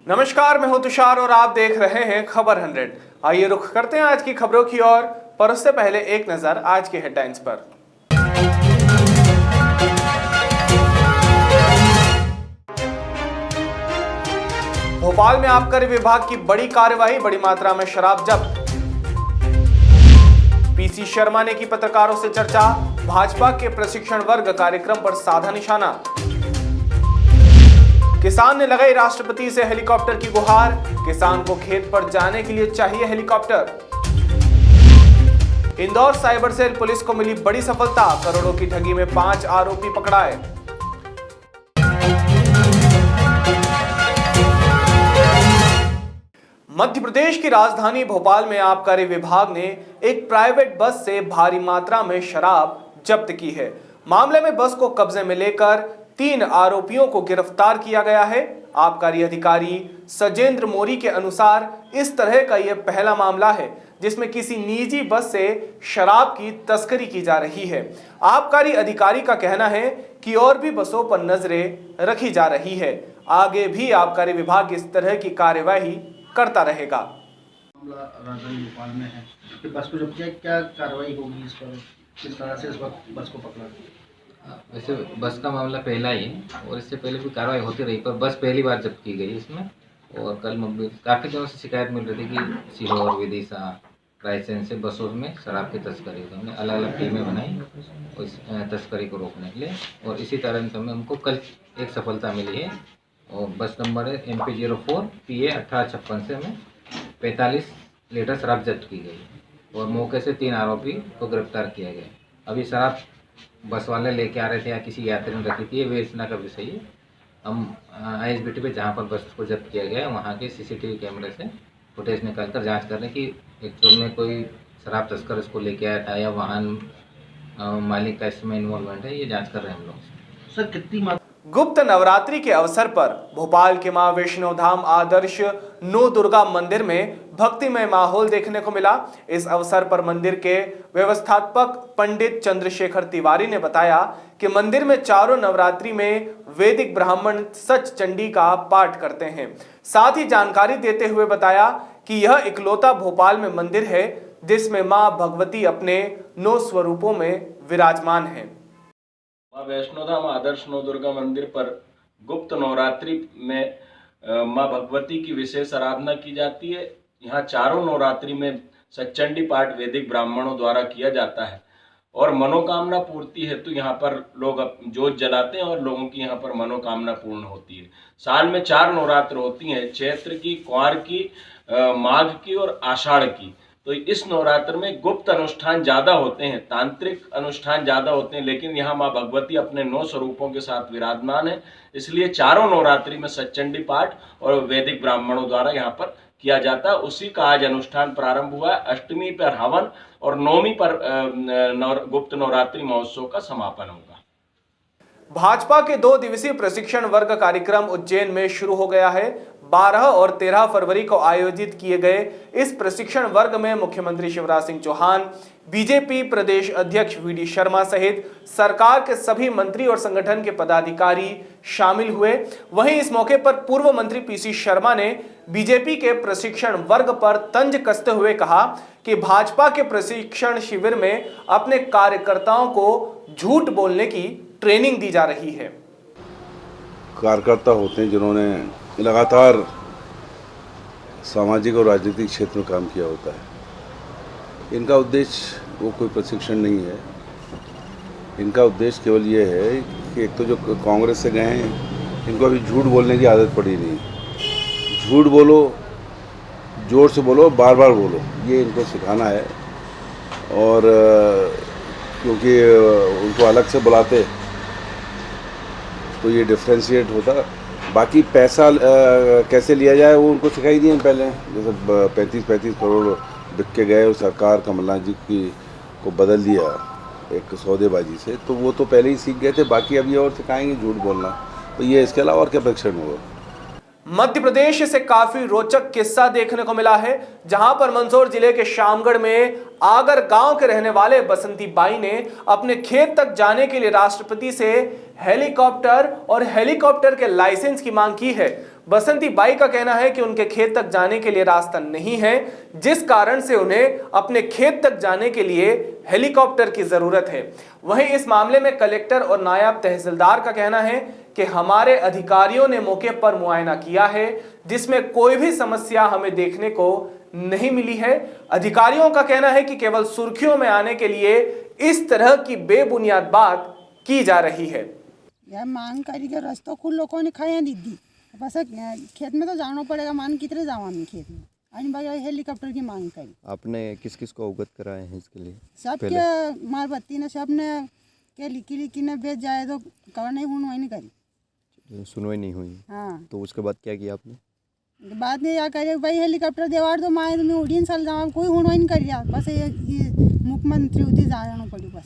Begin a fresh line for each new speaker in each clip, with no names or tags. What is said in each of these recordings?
नमस्कार, मैं हूं तुषार और आप देख रहे हैं खबर 100। आइए रुख करते हैं आज की खबरों की ओर, पर उससे पहले एक नजर आज के हेडलाइंस पर। भोपाल में आबकारी विभाग की बड़ी कार्रवाई, बड़ी मात्रा में शराब जब्त। पीसी शर्मा ने की पत्रकारों से चर्चा, भाजपा के प्रशिक्षण वर्ग कार्यक्रम पर साधा निशाना। किसान ने लगाई राष्ट्रपति से हेलीकॉप्टर की गुहार, किसान को खेत पर जाने के लिए चाहिए helicopter. Indore cyber cell police को मिली बड़ी सफलता, करोड़ों की ठगी में 5 आरोपी पकड़ाए। मध्य प्रदेश की राजधानी भोपाल में आबकारी विभाग ने एक प्राइवेट बस से भारी मात्रा में शराब जब्त की है। मामले में बस को कब्जे में लेकर 3 आरोपियों को गिरफ्तार किया गया है। आबकारी अधिकारी सजेंद्र मोरी के अनुसार इस तरह का यह पहला मामला है जिसमें किसी निजी बस से शराब की तस्करी की जा रही है। आबकारी अधिकारी का कहना है कि और भी बसों पर नजरें रखी जा रही है। आगे भी आबकारी विभाग इस तरह की कार्यवाही करता रहेगा।
मामला राजधानी भोपाल में है कि बस को जब क्या कार्रवाई होगी इस पर, किस तरह से इस वक्त बस को पकड़ा?
वैसे बस का मामला पहला ही है और इससे पहले भी कार्रवाई होती रही, पर बस पहली बार जब्त की गई इसमें। और कल काफ़ी दिनों से शिकायत मिल रही थी कि सीहोर, विदिशा, रायसेन से बसों में शराब की तस्करी, तो हमने अलग अलग टीमें बनाई और इस तस्करी को रोकने के लिए। और इसी तरह में हमको कल एक सफलता मिली है और बस नंबर है MP04 PA 1856 से हमें 45 लीटर शराब जब्त की गई और मौके से 3 आरोपी को गिरफ्तार किया गया। अभी शराब बस वाले लेके आ रहे थे या किसी यात्री ने रखी थी, ये विवेचना का विषय है। हम ISBT पे जहाँ पर बस को जब्त किया गया है वहाँ के CCTV कैमरे से फुटेज निकालकर जांच कर रहे हैं कि एक्चुअल में कोई शराब तस्कर इसको लेके आया था या वाहन मालिक का इसमें इन्वॉल्वमेंट है, ये जांच कर रहे हैं हम लोग।
सर कितनी
गुप्त नवरात्रि के अवसर पर भोपाल के मां वैष्णो धाम आदर्श नौ दुर्गा मंदिर में भक्तिमय माहौल देखने को मिला। इस अवसर पर मंदिर के व्यवस्थापक पंडित चंद्रशेखर तिवारी ने बताया कि मंदिर में चारों नवरात्रि में वैदिक ब्राह्मण सच चंडी का पाठ करते हैं। साथ ही जानकारी देते हुए बताया कि यह इकलौता भोपाल में मंदिर है जिसमें मां भगवती अपने 9 स्वरूपों में विराजमान है।
माँ वैष्णो धाम आदर्श नौ दुर्गा मंदिर पर गुप्त नवरात्रि में माँ भगवती की विशेष आराधना की जाती है। यहाँ चारों नवरात्रि में सच्चंडी पाठ वैदिक ब्राह्मणों द्वारा किया जाता है और मनोकामना पूर्ति हेतु यहाँ पर लोग जोत जलाते हैं और लोगों की यहाँ पर मनोकामना पूर्ण होती है। साल में 4 नवरात्र होती हैं, चैत्र की, कुंवार की, माघ की और आषाढ़ की। तो इस नवरात्र में गुप्त अनुष्ठान ज़्यादा होते हैं, तांत्रिक अनुष्ठान ज़्यादा होते हैं, लेकिन यहाँ माँ भगवती अपने 9 स्वरूपों के साथ विराजमान है। इसलिए चारों नवरात्रि में सच्चंडी पाठ और वैदिक ब्राह्मणों द्वारा यहाँ पर किया जाता है। उसी का आज अनुष्ठान प्रारंभ हुआ है। अष्टमी पर हवन और नवमी पर गुप्त नवरात्रि महोत्सव का समापन होगा।
भाजपा के 2 दिवसीय प्रशिक्षण वर्ग कार्यक्रम उज्जैन में शुरू हो गया है। 12 और 13 फरवरी को आयोजित किए गए इस प्रशिक्षण वर्ग में मुख्यमंत्री शिवराज सिंह चौहान, बीजेपी प्रदेश अध्यक्ष VD शर्मा सहित सरकार के सभी मंत्री और संगठन के पदाधिकारी शामिल हुए। वहीं इस मौके पर पूर्व मंत्री PC शर्मा ने बीजेपी के प्रशिक्षण वर्ग पर तंज कसते हुए कहा कि भाजपा के प्रशिक्षण शिविर में अपने कार्यकर्ताओं को झूठ बोलने की ट्रेनिंग दी जा रही है।
कार्यकर्ता होते हैं जिन्होंने लगातार सामाजिक और राजनीतिक क्षेत्र में काम किया होता है। इनका उद्देश्य वो कोई प्रशिक्षण नहीं है। इनका उद्देश्य केवल ये है कि एक तो जो कांग्रेस से गए हैं इनको अभी झूठ बोलने की आदत पड़ी नहीं। झूठ बोलो, जोर से बोलो, बार बार बोलो, ये इनको सिखाना है। और क्योंकि उनको अलग से बुलाते तो ये डिफ्रेंशिएट होता। बाकी पैसा कैसे लिया जाए वो उनको सिखाई दिए पहले। जैसे 35 करोड़ बिक के गए और सरकार कमलनाथ जी की को बदल दिया एक सौदेबाजी से, तो वो तो पहले ही सीख गए थे। बाकी अभी और सिखाएंगे झूठ बोलना, तो ये इसके अलावा और क्या प्रशिक्षण होगा।
मध्य प्रदेश से काफी रोचक किस्सा देखने को मिला है, जहां पर मंदसौर जिले के शामगढ़ में आगर गांव के रहने वाले बसंती बाई ने अपने खेत तक जाने के लिए राष्ट्रपति से हेलीकॉप्टर और हेलीकॉप्टर के लाइसेंस की मांग की है। बसंती बाई का कहना है कि उनके खेत तक जाने के लिए रास्ता नहीं है, जिस कारण से उन्हें अपने खेत तक जाने के लिए हेलीकॉप्टर की जरूरत है। वहीं इस मामले में कलेक्टर और नायब तहसीलदार का कहना है कि हमारे अधिकारियों ने मौके पर मुआयना किया है, जिसमें कोई भी समस्या हमें देखने को नहीं मिली है। अधिकारियों का कहना है कि केवल सुर्खियों में आने के लिए इस तरह की बेबुनियाद बात की जा रही है।
यार मांग करी के रास्ता खुद लोगों ने खाया दीदी, बस खेत में तो जाना पड़ेगा, मान कितने जाओ हम खेत में। आज भाई हेलीकॉप्टर की मांग करी। आपने किस किस को अवगत कराए हैं इसके लिए? सबके मारबत्ती ने सब ने के लिखी ने भेज जाए तो कवर नहीं सुनवाई नहीं करी, सुनवाई नहीं हुई। हाँ, तो उसके बाद क्या किया आपने? बाद में क्या करे भाई हेलीकॉप्टर देवार तो माए तुम्हें उड़ीन साल जाओ, कोई सुनवाई नहीं करी। बस ये मुख्यमंत्री उधर जाना पड़ी बस।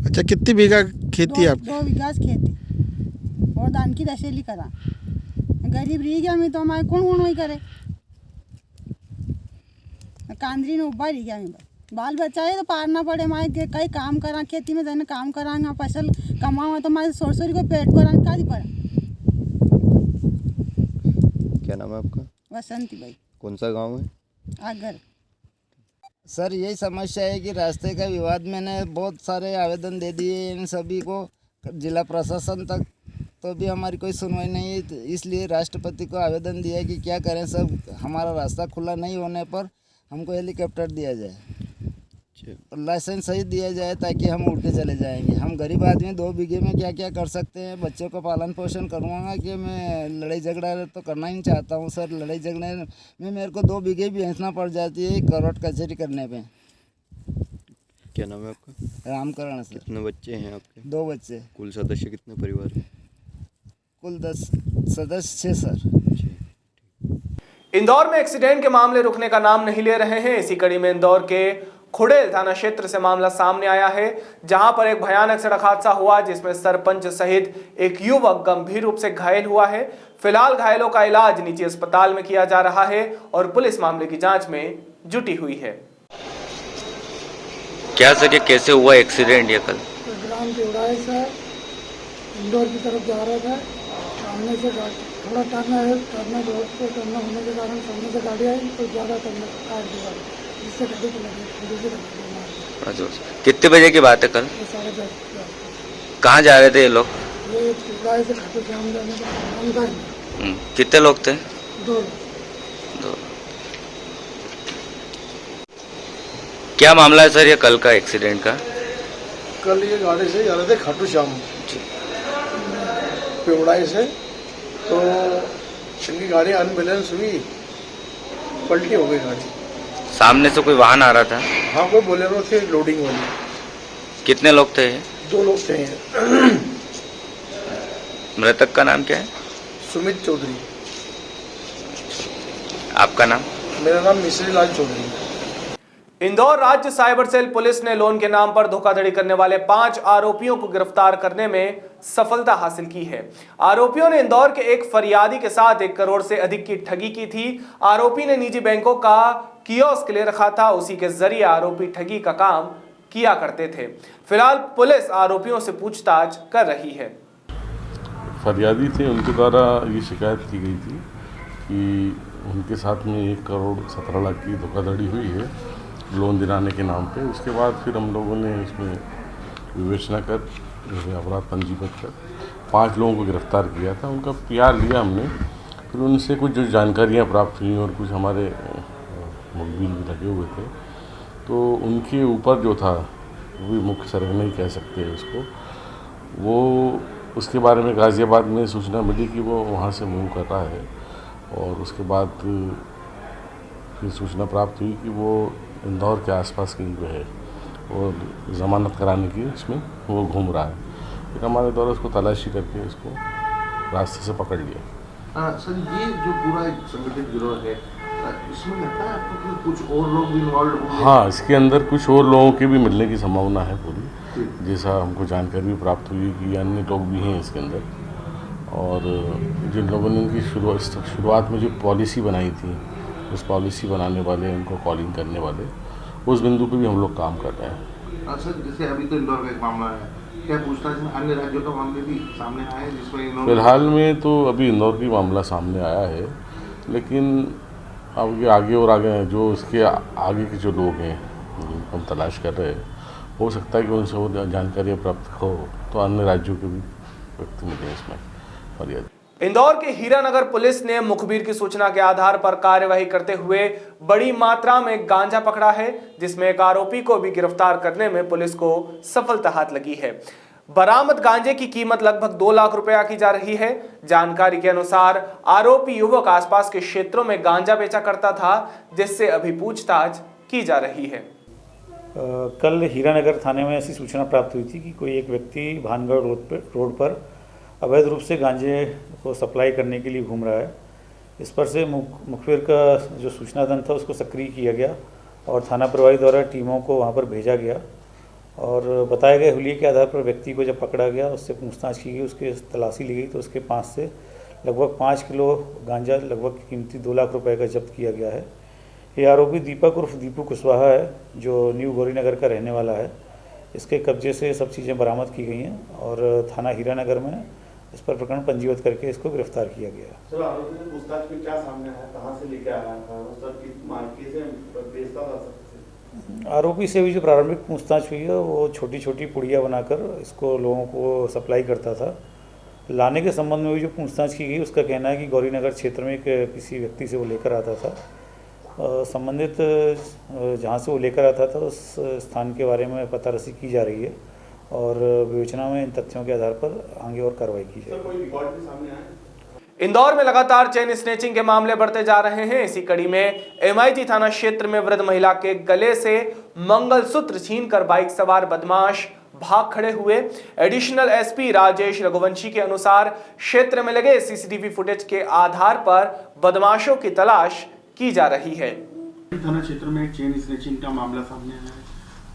अच्छा, कितनी बीघा खेती है आपकी? 2 बीघा
खेती और धान की दशेली करा। गरीब रही गया मैं तो हमारे कौन सुनवाई करे, कांदरी ने उब्बा रही गया मैं बस। बाल बच्चा है तो पारना पड़े, माए कई काम करा, खेती में जाने काम करांगा, फसल कमाओ तो माए सोरसोरी को पेट भरा का दी पड़ा। क्या नाम है आपका? बसंती बाई। कौन सा गांव है? आगर।
सर यही समस्या है कि रास्ते का विवाद मैंने बहुत सारे आवेदन दे दिए इन सभी को जिला प्रशासन तक, तो भी हमारी कोई सुनवाई नहीं है। तो इसलिए राष्ट्रपति को आवेदन दिया है कि क्या करें सब, हमारा रास्ता खुला नहीं होने पर हमको हेलीकॉप्टर दिया जाए और लाइसेंस सही दिया जाए ताकि हम उड़ के चले जाएंगे। हम गरीब आदमी 2 बीघे में क्या क्या कर सकते हैं, बच्चों को पालन पोषण करूँगा कि मैं लड़ाई झगड़ा तो करना ही चाहता हूँ सर। लड़ाई झगड़े में मेरे को 2 बीघे भी बेचना पड़ जाती है कोर्ट कचहरी करने पे।
क्या नाम है आपका?
रामकरण सर।
कितने बच्चे हैं आपके?
2 बच्चे।
कुल सदस्य कितने परिवार में?
कुल 10 सदस्य सर।
इंदौर में एक्सीडेंट के मामले रुकने का नाम नहीं ले रहे हैं। इसी कड़ी में इंदौर के खुड़ेल थाना क्षेत्र से मामला सामने आया है, जहां पर एक भयानक सड़क हादसा हुआ जिसमें सरपंच सहित एक युवक गंभीर रूप से घायल हुआ है। फिलहाल घायलों का इलाज निजी अस्पताल में किया जा रहा है और पुलिस मामले की जांच में जुटी हुई है।
क्या सके कैसे हुआ एक्सीडेंट ये कल?
ग्राम देवराय से इंदौर की तरफ जा रहा था, सामने से थोड़ा टर्न है, रोड पे टर्न होने के कारण सामने से गाड़ी आई तो ज़्यादा टर्न काट दिया, जिससे गाड़ी को लगी थोड़ी सी लगी।
अच्छा, कितने बजे की बात है कल?
10:30।
कहाँ जा रहे थे ये लोग?
ये देवराय से खाटू श्याम जाने का।
कितने लोग थे?
2।
क्या मामला है सर ये कल का एक्सीडेंट का?
कल ये गाड़ी से जा रहे थे खाटू श्याम पिवड़ाई से, तो इनकी गाड़ी अनबैलेंस हुई, पलटी हो गई गाड़ी।
सामने से कोई वाहन आ रहा था?
हाँ, कोई बोलेरो थे लोडिंग वाली।
कितने लोग थे?
2 लोग थे।
मृतक का नाम क्या है?
सुमित चौधरी।
आपका नाम?
मेरा नाम मिश्री लाल चौधरी।
इंदौर राज्य साइबर सेल पुलिस ने लोन के नाम पर धोखाधड़ी करने वाले 5 आरोपियों को गिरफ्तार करने में सफलता हासिल की है। आरोपियों ने इंदौर के एक फरियादी के साथ 1 करोड़ से अधिक की ठगी की थी। आरोपी ने निजी बैंकों का कियोस्क ले रखा था, उसी के जरिए आरोपी ठगी का काम किया करते थे। फिलहाल पुलिस आरोपियों से पूछताछ कर रही है।
फरियादी थे, उनके द्वारा ये शिकायत की गई थी कि उनके साथ में 1 करोड़ 17 लाख की धोखाधड़ी हुई है लोन दिलाने के नाम पे। उसके बाद फिर हम लोगों ने इसमें विवेचना कर अपराध पंजीबद्ध कर 5 लोगों को गिरफ्तार किया था। उनका PR लिया हमने, फिर उनसे कुछ जो जानकारियाँ प्राप्त हुई और कुछ हमारे मुखबिर भी लगे हुए थे, तो उनके ऊपर जो था वो भी मुख्य सरगना ही कह सकते हैं उसको, वो उसके बारे में गाज़ियाबाद में सूचना मिली कि वो वहाँ से मूव कर रहा है, और उसके बाद फिर सूचना प्राप्त हुई कि वो इंदौर के आसपास कहीं पे है और ज़मानत कराने की इसमें वो घूम रहा है। फिर हमारे द्वारा उसको तलाशी करके उसको रास्ते से पकड़ लिया।
सर, ये जो पूरा एक संगठित गिरोह है, इसमें लगता है आपको कि कुछ और लोग भी इन्वॉल्व होंगे?
हाँ, इसके अंदर कुछ और लोगों के भी मिलने की संभावना है पूरी, जैसा हमको जानकारी प्राप्त हुई कि अन्य लोग भी हैं इसके अंदर। और जिन लोगों ने उनकी शुरुआत में जो पॉलिसी बनाई थी, उस पॉलिसी बनाने वाले, उनको कॉलिंग करने वाले, उस बिंदु पे भी हम लोग काम कर रहे हैं।
सर, जैसे अभी तो इंदौर का एक मामला है,
क्या पूछताछ में अन्य राज्यों का मामले भी सामने आए हैं जिसमें इन्होंने
फिलहाल में तो अभी इंदौर की मामला सामने आया है, लेकिन अब ये आगे और आगे हैं जो इसके आगे के जो लोग हैं जिनको हम तलाश कर रहे हैं, हो सकता है कि उनसे वो जानकारियाँ प्राप्त हो तो अन्य राज्यों के भी व्यक्ति मिले इसमें फरियाद।
इंदौर के हीरानगर पुलिस ने मुखबिर की सूचना के आधार पर कार्यवाही करते हुए बड़ी मात्रा में गांजा पकड़ा है, जिसमें एक आरोपी को भी गिरफ्तार करने में पुलिस को सफलता हाथ लगी है। बरामद गांजे की कीमत लगभग 2 लाख रुपया की जा रही है। जानकारी के अनुसार आरोपी युवक आसपास के क्षेत्रों में गांजा बेचा करता था, जिससे अभी पूछताछ की जा रही है।
कल हीरानगर थाने में ऐसी सूचना प्राप्त हुई थी कि कोई एक व्यक्ति भानगढ़ रोड पर अवैध रूप से गांजे को सप्लाई करने के लिए घूम रहा है। इस पर से मुखबिर का जो सूचना तंत्र था उसको सक्रिय किया गया और थाना प्रभारी द्वारा टीमों को वहां पर भेजा गया और बताए गए हुलिये के आधार पर व्यक्ति को जब पकड़ा गया, उससे पूछताछ की गई, उसके तलाशी ली गई तो उसके पास से लगभग 5 किलो गांजा लगभग कीमती 2 लाख रुपए का जब्त किया गया है। ये आरोपी दीपक उर्फ दीपू कुशवाहा है जो न्यू गौरीनगर का रहने वाला है। इसके कब्जे से सब चीज़ें बरामद की गई हैं और थाना हीरानगर में इस पर प्रकरण पंजीबद्ध करके इसको गिरफ्तार किया गया है।
सर, आरोपी को पूछताछ में क्या सामने आया, कहां से लेके आया था, सर की मार्केट से बेचता था सर?
आरोपी से भी जो प्रारंभिक पूछताछ हुई है वो छोटी छोटी पुड़िया बनाकर इसको लोगों को सप्लाई करता था। लाने के संबंध में भी जो पूछताछ की गई उसका कहना है कि गौरीनगर क्षेत्र में किसी व्यक्ति से वो लेकर आता था। संबंधित जहाँ से वो लेकर आता था उस स्थान के बारे में पता रसी की जा रही है और विवेचना में इन तथ्यों के आधार पर आगे और कार्रवाई की जाएगी।
इंदौर में लगातार चेन स्नेचिंग के मामले बढ़ते जा रहे हैं। इसी कड़ी में एमआईटी थाना क्षेत्र में वृद्ध महिला के गले से मंगलसूत्र छीनकर बाइक सवार बदमाश भाग खड़े हुए। एडिशनल एसपी राजेश रघुवंशी के अनुसार क्षेत्र में लगे सीसीटीवी फुटेज के आधार पर बदमाशों की तलाश की जा रही है।
थाना क्षेत्र में चेन स्नेचिंग का मामला सामने आया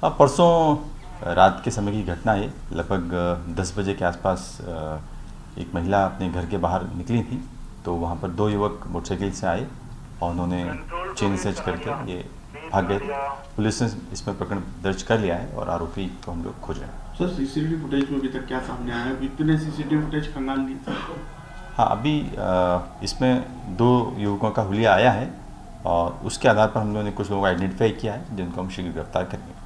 है।
परसों रात के समय की घटना है। लगभग 10 बजे के आसपास एक महिला अपने घर के बाहर निकली थी तो वहाँ पर 2 युवक मोटरसाइकिल से आए और उन्होंने चेन स्नेच करके ये भाग गए थे। पुलिस ने इसमें प्रकरण दर्ज कर लिया है और आरोपी को हम लोग खोज रहे हैं।
सर, सीसीटीवी फुटेज में अभी तक क्या सामने आया है? कितने सीसीटीवी फुटेज खंगाल लिए थे?
हाँ, अभी इसमें 2 युवकों का हुलिया आया है और उसके आधार पर हम लोगों ने कुछ लोगों को आइडेंटिफाई किया है जिनको हम शीघ्र गिरफ्तार करेंगे।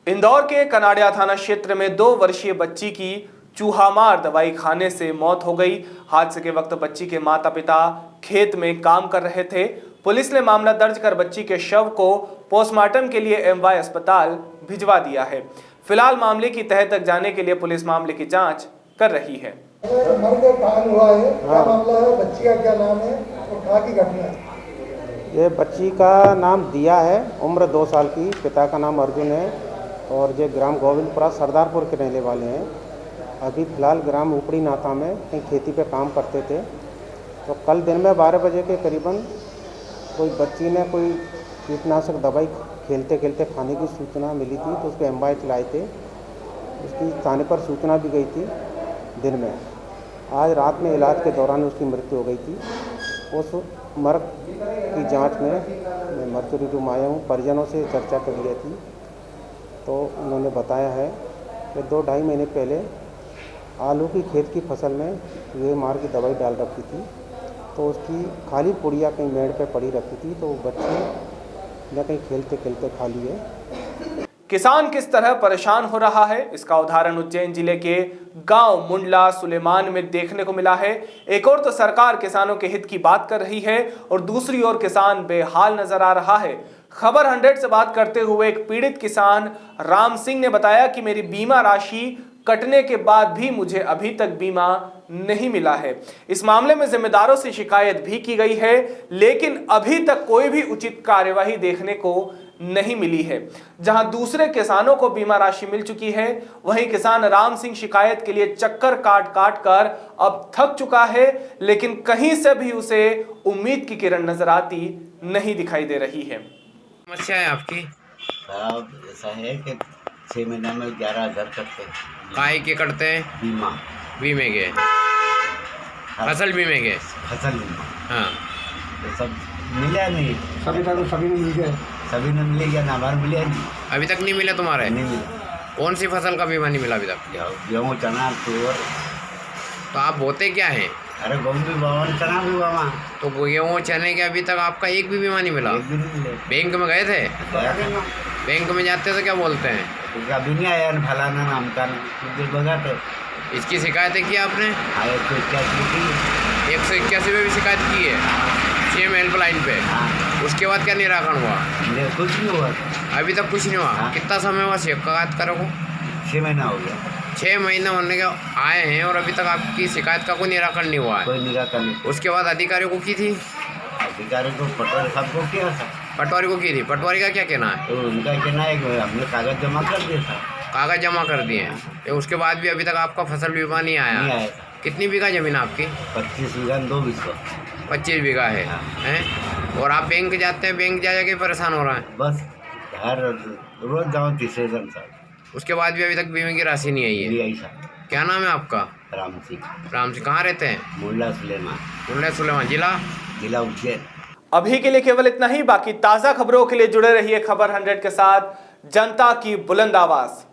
इंदौर के कनाडिया थाना क्षेत्र में 2 वर्षीय बच्ची की चूहामार दवाई खाने से मौत हो गई। हादसे के वक्त बच्ची के माता पिता खेत में काम कर रहे थे। पुलिस ने मामला दर्ज कर बच्ची के शव को पोस्टमार्टम के लिए एमवाई अस्पताल भिजवा दिया है। फिलहाल मामले की तह तक जाने के लिए पुलिस मामले की जांच कर रही है।
हुआ है, क्या मामला है, बच्ची का क्या नाम है और कहाँ की घटना है?
ये बच्ची का नाम दिया है, उम्र 2 साल की, पिता का नाम अर्जुन है और ये ग्राम गोविंदपुरा सरदारपुर के रहने वाले हैं। अभी फ़िलहाल ग्राम ऊपरी नाथा में कहीं खेती पे काम करते थे तो कल दिन में 12 बजे के करीबन कोई बच्ची ने कोई कीटनाशक दवाई खेलते खेलते खाने की सूचना मिली थी तो उसको एमवाई चलाए थे। उसकी थाने पर सूचना भी गई थी दिन में। आज रात में इलाज के दौरान उसकी मृत्यु हो गई थी। उस मर्ग की जांच में मैं मर्चुरी रूम आया हूँ, परिजनों से चर्चा कर ली थी तो उन्होंने बताया है कि 2-2.5 महीने पहले आलू की खेत की फसल में ये मार की दवाई डाल रखी थी तो उसकी खाली पुड़िया कहीं मेड़ पे पड़ी रखी थी तो बच्चे ने कहीं खेलते खेलते खा ली है।
किसान किस तरह परेशान हो रहा है इसका उदाहरण उज्जैन जिले के गांव मुंडला सुलेमान में देखने को मिला है। एक ओर तो सरकार किसानों के हित की बात कर रही है और दूसरी ओर किसान बेहाल नजर आ रहा है। खबर 100 से बात करते हुए एक पीड़ित किसान राम सिंह ने बताया कि मेरी बीमा राशि कटने के बाद भी मुझे अभी तक बीमा नहीं मिला है। इस मामले में जिम्मेदारों से शिकायत भी की गई है लेकिन अभी तक कोई भी उचित कार्यवाही देखने को नहीं मिली है। जहां दूसरे किसानों को बीमा राशि मिल चुकी है वहीं किसान राम सिंह शिकायत के लिए चक्कर काट काट कर अब थक चुका है लेकिन कहीं से भी उसे उम्मीद की किरण नजर आती नहीं दिखाई दे रही है।
समस्या है आपकी?
साहब ऐसा है कि 6 महीने में 11,000 कटते हैं।
काय के कटते हैं? बीमे के, फसल बीमे के।
फसल बीमा,
हाँ,
तो सब मिला नहीं।
सभी ने मिल गया,
सभी ने मिल गया ना, हमारे मिले नहीं।
अभी तक नहीं मिला तुम्हारे?
नहीं मिला।
कौन सी फसल का बीमा नहीं मिला अभी तक?
गेहूँ चना तुअर।
तो आप बोते क्या हैं?
अरे गेहूँ भी बाबा चना भी बाबा।
तो गेहूँ चने के अभी तक आपका एक भी बीमा नहीं मिला?
एक भी नहीं मिले।
बैंक में गए थे? बैंक में जाते तो क्या बोलते हैं?
अभी नहीं आया फलाना नाम का कुछ बगाते।
इसकी शिकायतें की आपने?
181
पे भी शिकायत की है, सेम हेल्पलाइन पे। उसके बाद क्या निराकरण हुआ?
कुछ नहीं हुआ।
अभी तक कुछ नहीं हुआ? कितना समय हुआ शिकायत करो को?
6 महीना हो गया।
6 महीने होने के आए हैं और अभी तक आपकी शिकायत का कोई निराकरण नहीं हुआ है?
कोई निराकरण नहीं।
उसके बाद अधिकारियों को की थी?
अधिकारी को पटवारी सबको किया था।
पटवारी को की थी? पटवारी का क्या कहना है?
तो उनका कहना है कि हमने कागज जमा कर दिया था।
कागज जमा कर दिए हैं, उसके बाद भी अभी तक आपका फसल बीमा नहीं आया?
नहीं आया।
कितनी बीघा जमीन आपकी?
25 बीघा 2 बीघा।
25 बीघा है, हैं? और आप बैंक जाते हैं, बैंक जा जाके परेशान हो रहे हैं?
बस हर रोज जाओ तीसरे दिन साहब।
उसके बाद भी अभी तक बीमे की राशि नहीं आई है?
नहीं आई साहब।
क्या नाम है आपका?
राम सिंह।
राम सिंह। कहाँ रहते हैं?
मुल्ला सुलेमान।
मुल्ला सुलेमान।
जिला उज्जैन।
अभी के लिए केवल इतना ही। बाकी ताज़ा खबरों के लिए जुड़े रहिए खबर 100 के साथ। जनता की बुलंद आवाज।